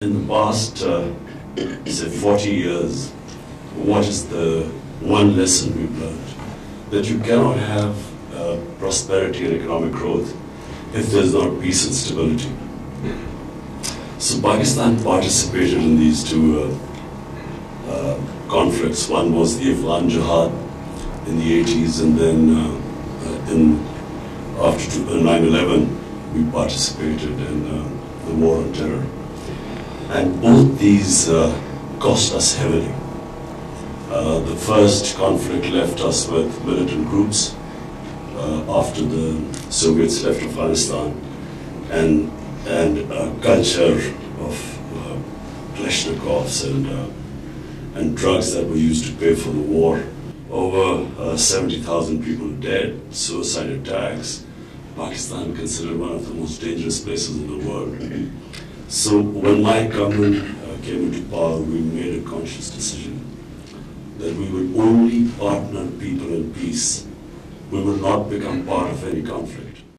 In the past, say 40 years, what is the one lesson we've learned? That you cannot have prosperity and economic growth if there's not peace and stability. So Pakistan participated in these two conflicts. One was the Afghan Jihad in the 80s, and then after 9/11, we participated in the war on terror. And both these cost us heavily. The first conflict left us with militant groups after the Soviets left Afghanistan, and a culture of Kalashnikovs and drugs that were used to pay for the war. Over 70,000 people dead, suicide attacks. Pakistan considered one of the most dangerous places in the world. So when my government came into power, we made a conscious decision that we would only partner people in peace. We will not become part of any conflict.